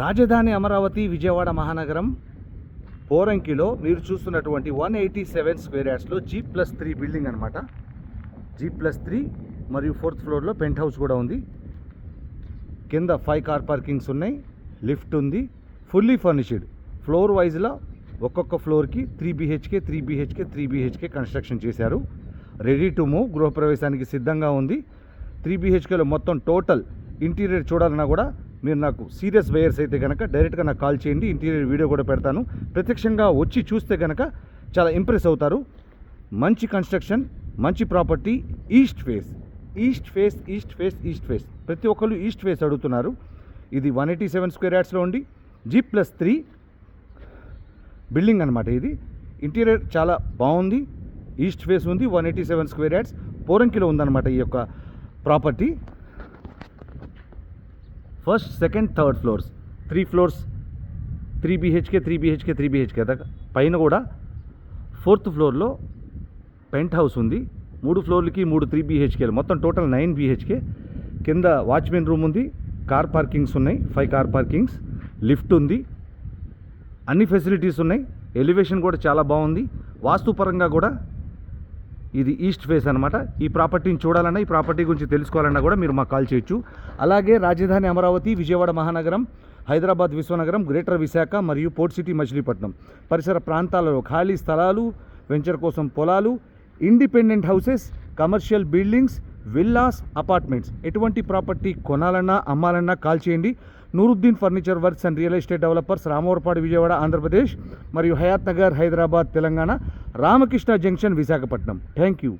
రాజధాని అమరావతి విజయవాడ మహానగరం పోరంకిలో మీరు చూస్తున్నటువంటి 187 స్క్వేర్ యార్డ్స్లో G+3 బిల్డింగ్ అనమాట. G+3 మరియు 4th ఫ్లోర్లో పెంట్ హౌస్ కూడా ఉంది. కింద 5 కార్ పార్కింగ్స్ ఉన్నాయి, లిఫ్ట్ ఉంది, ఫుల్లీ ఫర్నిష్డ్. ఫ్లోర్ వైజ్లో ఒక్కొక్క ఫ్లోర్కి 3 BHK 3 BHK 3 BHK కన్స్ట్రక్షన్ చేశారు. రెడీ టు మూవ్, గృహప్రవేశానికి సిద్ధంగా ఉంది. 3 BHKలో మొత్తం టోటల్ ఇంటీరియర్ చూడాలన్నా కూడా మీరు నాకు సీరియస్ బయర్స్ అయితే కనుక డైరెక్ట్గా నాకు కాల్ చేయండి. ఇంటీరియర్ వీడియో కూడా పెడతాను. ప్రత్యక్షంగా వచ్చి చూస్తే కనుక చాలా ఇంప్రెస్ అవుతారు. మంచి కన్స్ట్రక్షన్, మంచి property. East face east face east face east face ప్రతి ఒక్కరు ఈస్ట్ ఫేస్ అడుగుతున్నారు. ఇది 187 స్క్వేర్ యార్డ్స్లో ఉండి G+3 బిల్డింగ్ అనమాట. ఇది ఇంటీరియర్ చాలా బాగుంది, ఈస్ట్ ఫేస్ ఉంది, 187 స్క్వేర్ యార్డ్స్ పోరంకిలో ఉందన్నమాట ఈ యొక్క property. First, second, third floors, 3 floors, 3 BHK 3 BHK 3 BHK దాకా. పైన కూడా 4th ఫ్లోర్లో పెంట్ హౌస్ ఉంది. 3 ఫ్లోర్లకి 3 3 BHKలు, మొత్తం టోటల్ 9 BHK. కింద వాచ్మెన్ రూమ్ ఉంది, కార్ పార్కింగ్స్ ఉన్నాయి, 5 కార్ పార్కింగ్స్, లిఫ్ట్ ఉంది, అన్ని ఫెసిలిటీస్ ఉన్నాయి. ఎలివేషన్ కూడా చాలా బాగుంది. వాస్తుపరంగా కూడా ఇది ఈస్ట్ ఫేస్ అనమాట. ఈ ప్రాపర్టీని చూడాలన్నా, ఈ ప్రాపర్టీ గురించి తెలుసుకోవాలన్నా కూడా మీరు మాకు కాల్ చేయొచ్చు. అలాగే రాజధాని అమరావతి విజయవాడ మహానగరం, హైదరాబాద్ విశ్వనగరం, గ్రేటర్ విశాఖ మరియు పోర్ట్ సిటీ మచిలీపట్నం పరిసర ప్రాంతాలలో ఖాళీ స్థలాలు, వెంచర్ కోసం పొలాలు, independent houses, commercial buildings, villas, apartments, ఎటువంటి ప్రాపర్టీ కొనాలన్నా అమ్మాలన్నా కాల్ చేయండి. Nooruddin furniture works and real estate developers, Ramavarappadu Vijayawada Andhra Pradesh మరియు Hayat Nagar Hyderabad Telangana, Ramakrishna junction Visakhapatnam. Thank you.